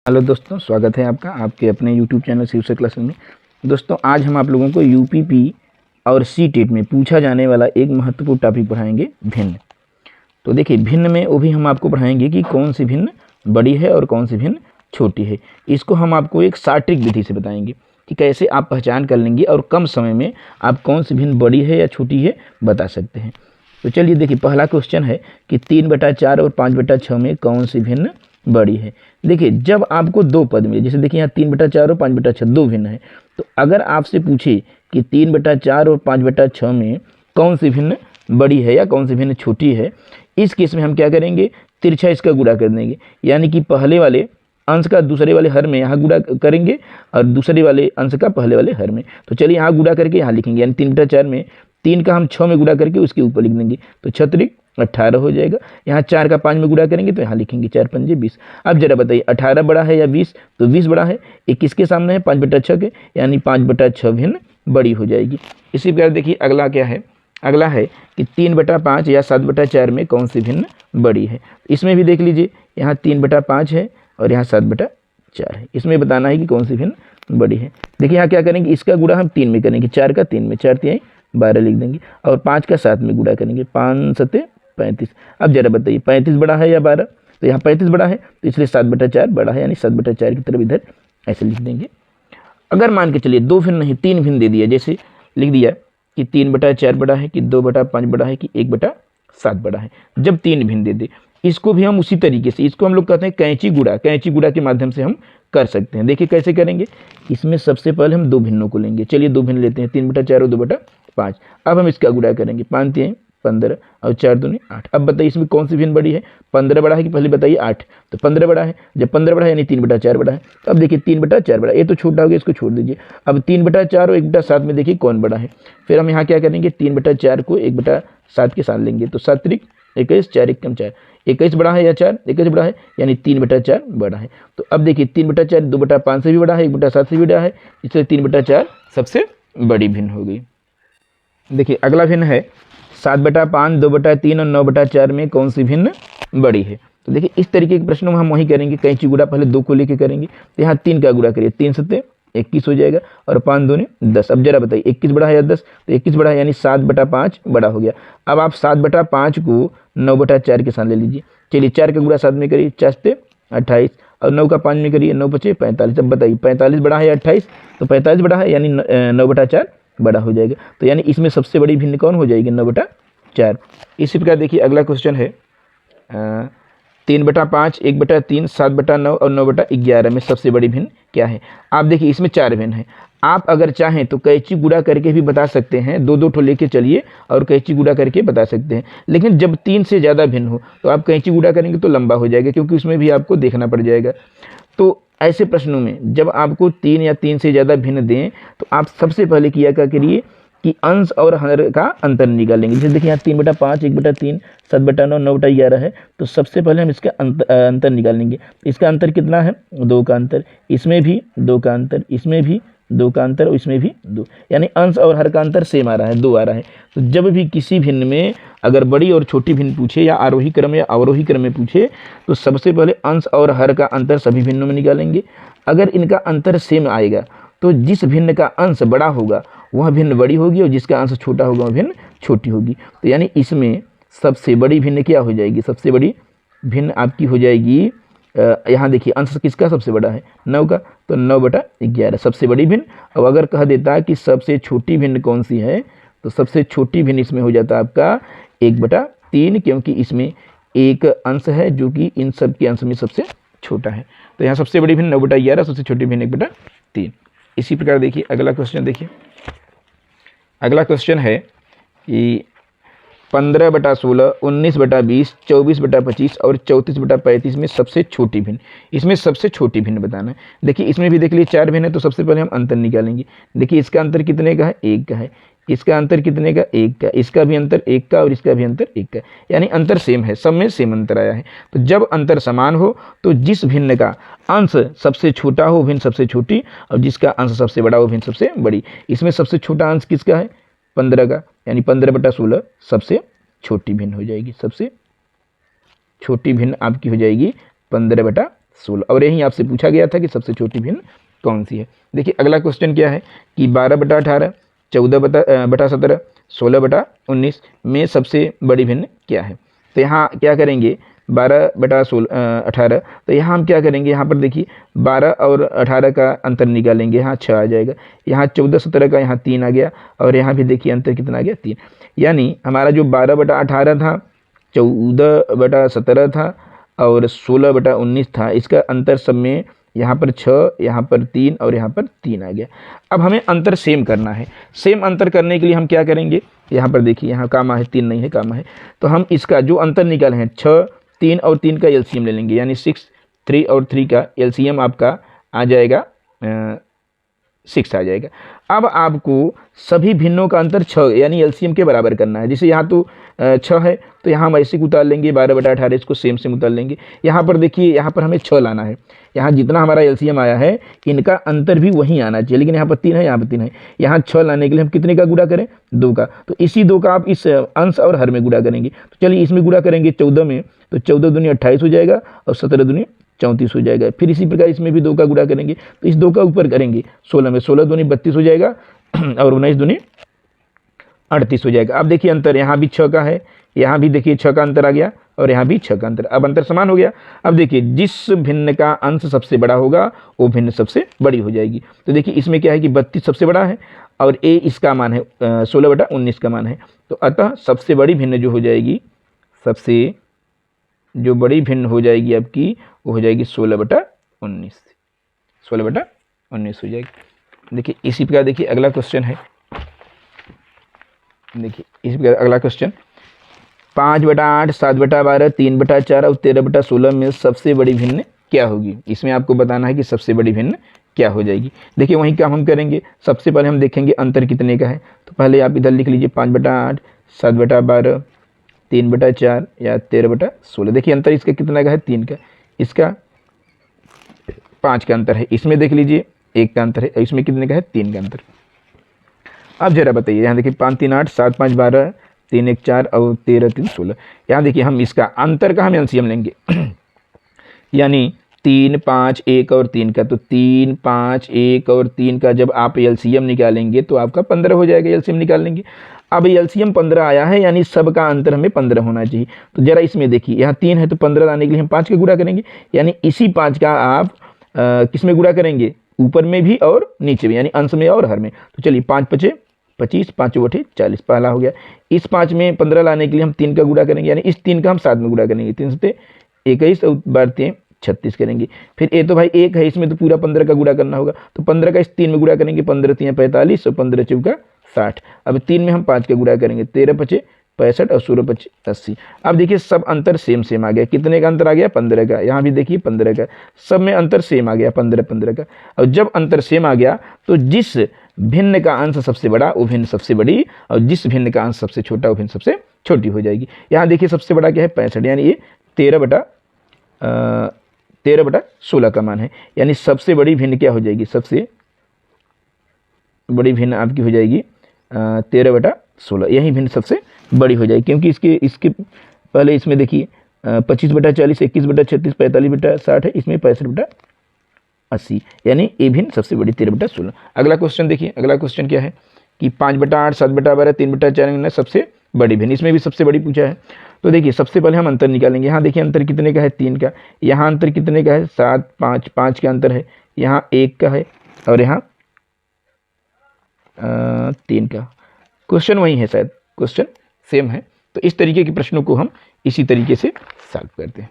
Hello दोस्तों, स्वागत है आपका आपके अपने YouTube चैनल शिवसर क्लासेस में। दोस्तों, आज हम आप लोगों को यूपीपी और सीटेट में पूछा जाने वाला एक महत्वपूर्ण टॉपिक पढ़ाएंगे, भिन्न। तो देखिए, भिन्न में वो भी हम आपको पढ़ाएंगे कि कौन सी भिन्न बड़ी है और कौन सी भिन्न छोटी है। इसको हम आपको एक सार्टिक विधि से बताएंगे कि कैसे आप पहचान कर लेंगे और कम समय में आप कौन सी भिन्न बड़ी है या छोटी है बता सकते हैं। तो चलिए देखिए, पहला क्वेश्चन है कि 3/4 और 5/6 में कौन सी भिन्न बड़ी है। देखिए, जब आपको दो पद मिले, जैसे देखिए यहाँ 3/4 और 5/6 दो भिन्न है, तो अगर आपसे पूछे कि 3/4 और 5/6 में कौन सी भिन्न बड़ी है या कौन सी भिन्न छोटी है, इस केस में हम क्या करेंगे, तिरछा इसका गुणा कर देंगे। यानी कि पहले वाले अंश का दूसरे वाले हर में यहाँ गुणा करेंगे और दूसरे वाले अंश का पहले वाले हर में। तो चलिए यहाँ गुणा करके यहाँ लिखेंगे, यानी 3/4 में 3 का हम 6 में गुणा करके उसके ऊपर लिख देंगे, तो 6 18 हो जाएगा। यहाँ 4 का 5 में गुणा करेंगे तो यहाँ लिखेंगे 4 पंजे 20। अब जरा बताइए, 18 बड़ा है या 20? तो 20 बड़ा है। ये किसके सामने है? 5/6 के, यानी 5/6 भिन्न बड़ी हो जाएगी। इसी प्रकार देखिए अगला क्या है, अगला है कि 3/5 या 7/4 में कौन सी भिन्न बड़ी है। इसमें भी देख लीजिए, यहाँ 3/5 है और यहाँ 7/4 है। इसमें बताना है कि कौन सी भिन्न बड़ी है। देखिए यहाँ क्या करेंगे, इसका गुणा हम 3 में करेंगे, 4 का 3 में, 4 3 12 लिख देंगे और 5 का 7 में गुणा करेंगे, 5 7 35। अब जरा बताइए, 35 बड़ा है या 12? तो यहाँ 35 बड़ा है, तो इसलिए 7/4 बड़ा है, यानी 7/4 की तरफ इधर ऐसे लिख देंगे। अगर मान के चलिए दो भिन्न नहीं, तीन भिन्न दे दिया, जैसे लिख दिया कि 3/4 बड़ा है, कि 2/5 बड़ा है, कि 1/7 बड़ा है। जब तीन भिन्न दे दे, इसको भी हम उसी तरीके से, इसको हम लोग कहते हैं कैंची गुणा, कैंची गुणा के माध्यम से हम कर सकते हैं। देखिए कैसे करेंगे, इसमें सबसे पहले हम दो भिन्नों को लेंगे। चलिए दो भिन्न लेते हैं, 3/4 और 2/5। अब हम इसका गुणा करेंगे, 5 3 15 और 4 2 8। अब बताइए इसमें कौन सी भिन्न बड़ी है, 15 बड़ा है कि पहले बताइए 8? तो 15 बड़ा है। जब 15 बड़ा है यानी 3/4 बड़ा है। तो अब देखिए 3/4 बड़ा, ये तो छोटा हो गया, इसको छोड़ दीजिए। अब 3/4 और 1/7 में देखिए कौन बड़ा है। फिर हम यहाँ क्या करेंगे, 3/4 को 1/7 के साथ लेंगे, तो 7 3 21, 4 1 4, 21 बड़ा है या 4? 21 बड़ा है, यानी 3/4 बड़ा है। तो अब देखिए 3/4 2/5 से भी बड़ा है, 1/7 से भी बड़ा है, इसलिए 3/4 सबसे बड़ी भिन्न हो गई। देखिए अगला भिन्न है 7/5, 2/3 और 9/4 में कौन सी भिन्न बड़ी है। तो देखिए इस तरीके के प्रश्नों में हम वही करेंगे, कैंची गुणा पहले 2 को लेके करेंगे। तो यहाँ 3 का गुणा करिए, 3 7 21 हो जाएगा और 5 2 10। अब जरा बताइए 21 बड़ा है या 10? तो 21 बड़ा है, यानी 7/5 बड़ा हो गया। अब आप 7/5 को 9/4 के साथ ले लीजिए। चलिए 4 का गुणा 7 में करिए, 4 7 28 और 9 का 5 में करिए, 9 5 45। अब बताइए 45 बड़ा है या 28? तो 45 बड़ा है, यानी 9/4 बड़ा हो जाएगा। तो यानी इसमें सबसे बड़ी भिन्न कौन हो जाएगी? 9/4। इसी प्रकार देखिए अगला क्वेश्चन है 3/5, 1/3, 7/9 और 9/11 में सबसे बड़ी भिन्न क्या है। आप देखिए इसमें 4 भिन्न है। आप अगर चाहें तो कैंची गुणा करके भी बता सकते हैं, दो ठो लेके चलिए और कैंची गुणा करके बता सकते हैं। लेकिन जब 3 से ज़्यादा भिन्न हो तो आप कैंची गुणा करेंगे तो लंबा हो जाएगा, क्योंकि उसमें भी आपको देखना पड़ जाएगा। तो ऐसे प्रश्नों में जब आपको 3 या 3 से ज़्यादा भिन्न दें तो आप सबसे पहले किया क्या करिए कि अंश और हर का अंतर निकालेंगे। जैसे देखिए यहाँ 3/5, 1/3, 7/9, 9/11 है, तो सबसे पहले हम इसका अंतर निकालेंगे। इसका अंतर कितना है? 2 का अंतर, इसमें भी 2 का अंतर, इसमें भी 2 का अंतर और इसमें भी 2, यानी अंश और हर का अंतर सेम आ रहा है, 2 आ रहा है। तो जब भी किसी भिन्न में अगर बड़ी और छोटी भिन्न पूछे या आरोही क्रम या अवरोही क्रम में पूछे तो सबसे पहले अंश और हर का अंतर सभी भिन्नों में निकालेंगे। अगर इनका अंतर सेम आएगा तो जिस भिन्न का अंश बड़ा होगा वह भिन्न बड़ी होगी और जिसका अंश छोटा होगा वह भिन्न छोटी होगी। तो यानी इसमें सबसे बड़ी भिन्न क्या हो जाएगी? सबसे बड़ी भिन्न आपकी हो जाएगी, यहाँ देखिए अंश किसका सबसे बड़ा है? 9 का, तो 9/11 सबसे बड़ी भिन्न। अब अगर कह देता कि सबसे छोटी भिन्न कौन सी है, तो सबसे छोटी भिन्न इसमें हो जाता आपका 1/3, क्योंकि इसमें एक अंश है जो कि इन सब के अंश में सबसे छोटा है। तो यहाँ सबसे बड़ी भिन्न 9/11, सबसे छोटी भिन्न 1/3। इसी प्रकार देखिए अगला क्वेश्चन, देखिए अगला क्वेश्चन है कि 15/16, 19/20, 24/25 और 34/35 में सबसे छोटी भिन्न, इसमें सबसे छोटी भिन्न बताना है। देखिए इसमें भी देख लीजिए 4 भिन्न है, तो सबसे पहले हम अंतर निकालेंगे। देखिए इसका अंतर कितने का है? 1 का है। इसका अंतर कितने का? 1 का। इसका भी अंतर 1 का और इसका भी अंतर 1 का, यानी अंतर सेम है, सब में सेम अंतर आया है। तो जब अंतर समान हो तो जिस भिन्न का अंश सबसे छोटा हो भिन्न सबसे छोटी, और जिसका अंश सबसे बड़ा हो भिन्न सबसे बड़ी। इसमें सबसे छोटा अंश किसका है? 15 का, यानी 15/16 सबसे छोटी भिन्न हो जाएगी। सबसे छोटी भिन्न आपकी हो जाएगी 15/16। 16। और यही आपसे पूछा गया था कि सबसे छोटी भिन्न कौन सी है। देखिए अगला क्वेश्चन क्या है कि 12/18, 14/17, 16/19 में सबसे बड़ी भिन्न क्या है। तो यहाँ क्या करेंगे, 12/18, तो यहाँ हम क्या करेंगे, यहाँ पर देखिए 12 और 18 का अंतर निकालेंगे, यहाँ 6 आ जाएगा। यहाँ 14/17 का यहाँ 3 आ गया, और यहाँ भी देखिए अंतर कितना आ गया, 3। यानी हमारा जो 12/18 था, 14/17 था और 16/19 था, इसका अंतर सब में यहाँ पर 6, यहाँ पर 3 और यहाँ पर 3 आ गया। अब हमें अंतर सेम करना है। सेम अंतर करने के लिए हम क्या करेंगे, यहाँ पर देखिए यहाँ कामा है, 3 नहीं है, कामा है, तो हम इसका जो अंतर निकाले हैं 6, 3 और 3 का एलसीएम ले लेंगे, यानी 6, 3 और 3 का एलसीएम आपका आ जाएगा 6 आ जाएगा। अब आपको सभी भिन्नों का अंतर 6 यानी एलसीएम के बराबर करना है। जैसे यहाँ तो 6 है, तो यहाँ हम ऐसे उतार लेंगे 12/18, इसको सेम उतार लेंगे। यहाँ पर देखिए, यहाँ पर हमें 6 लाना है। यहाँ जितना हमारा एलसीएम आया है इनका अंतर भी वहीं आना चाहिए, लेकिन यहाँ पर 3 है, यहाँ पर 3 है। यहाँ 6 लाने के लिए हम कितने का गुणा करें, 2 का। तो इसी 2 का आप इस अंश और हर में गुणा करेंगे। तो चलिए इसमें गुणा करेंगे 14 में, तो 14 दूनी 28 हो जाएगा और 17 दूनी 34 हो जाएगा। फिर इसी प्रकार इसमें भी 2 का गुणा करेंगे, तो इस 2 का ऊपर करेंगे 16 में, 16 दूनी 32 हो जाएगा और 19 दूनी 38 हो जाएगा। अब देखिए अंतर यहाँ भी 6 का है, यहाँ भी देखिए 6 का अंतर आ गया और यहाँ भी 6 का अंतर। अब अंतर समान हो गया। अब देखिए जिस भिन्न का अंश सबसे बड़ा होगा वो भिन्न सबसे बड़ी हो जाएगी। तो देखिए इसमें क्या है कि 32 सबसे बड़ा है और ए इसका मान है 16/19 का मान है। तो अतः सबसे बड़ी भिन्न जो हो जाएगी, सबसे जो बड़ी भिन्न हो जाएगी आपकी, वो हो जाएगी 16/19, 16/19 हो जाएगी। देखिए इसी प्रकार देखिए अगला क्वेश्चन है, देखिए इसी प्रकार अगला क्वेश्चन, 5/8, 7/12, 3/4 और 13/16 में सबसे बड़ी भिन्न क्या होगी। इसमें आपको बताना है कि सबसे बड़ी भिन्न क्या हो जाएगी। देखिए वहीं काम हम करेंगे। सबसे पहले हम देखेंगे अंतर कितने का है। तो पहले आप इधर लिख लीजिए 5/8, 7/12, 3/4 या 13/16। देखिए अंतर इसका कितना का है, 3 का, इसका 5 का अंतर है। इसमें देख लीजिए 1 का अंतर है, इसमें कितने का है, 3 का अंतर। अब जरा बताइए, यहाँ देखिए 5 3 8, 7 5 12, 3 1 4 और 13 3 16। यहाँ देखिए हम इसका अंतर का हम एलसीएम लेंगे यानी 3 5 1 और 3 का। तो 3 5 1 और 3 का जब आप एलसीएम निकालेंगे तो आपका 15 हो जाएगा। एलसीएम निकाल लेंगे। अब एलसीएम 15 आया है, यानी सबका अंतर हमें 15 होना चाहिए। तो जरा इसमें देखिए यहाँ 3 है, तो 15 लाने के लिए हम 5 का गुणा करेंगे, यानी इसी 5 का आप किस में गुणा करेंगे, ऊपर में भी और नीचे में, यानी अंश में और हर में। तो चलिए 5 5 25, 5 8 40, पहला हो गया। इस 5 में 15 लाने के लिए हम 3 का गुणा करेंगे, यानी इस 3 का हम 7 में गुणा करेंगे, 3 से 21 और 12 36 करेंगे। फिर ये तो भाई 1 है, इसमें तो पूरा 15 का गुणा करना होगा। तो 15 का इस 3 में गुणा करेंगे, 15 3 45 और 15 चौका 60। अब 3 में हम 5 का गुणा करेंगे, 13 5 65 और 16 5 80। अब देखिए सब अंतर सेम आ गया। कितने का अंतर आ गया, 15 का। यहाँ भी देखिए 15 का, सब में अंतर सेम आ गया, 15 15 का। और जब अंतर सेम आ गया तो जिस भिन्न का अंश सबसे बड़ा वो भिन्न सबसे बड़ी, और जिस भिन्न का अंश सबसे छोटा वो भिन्न सबसे छोटी हो जाएगी। यहाँ देखिए सबसे बड़ा क्या है, 65, यानी ये 13/16 का मान है। यानी सबसे बड़ी भिन्न क्या हो जाएगी, सबसे बड़ी भिन्न आपकी हो जाएगी 13/16। यही भिन्न सबसे बड़ी हो जाएगी, क्योंकि इसके पहले इसमें देखिए 25/40, 21/36, 45/60 है, इसमें 65/80, यानी ये भिन्न सबसे बड़ी 13/16। अगला क्वेश्चन देखिए, अगला क्वेश्चन क्या है कि 5/8, 7/12, 3/4 में सबसे बड़ी भिन्न, इसमें भी सबसे बड़ी पूछा है। तो देखिए सबसे पहले हम अंतर निकालेंगे। यहाँ देखिए अंतर कितने का है, 3 का। यहाँ अंतर कितने का है, 7 5 5 का अंतर है। यहाँ 1 का है और यहाँ 3 का। क्वेश्चन वही है, शायद क्वेश्चन सेम है। तो इस तरीके के प्रश्नों को हम इसी तरीके से सॉल्व करते हैं।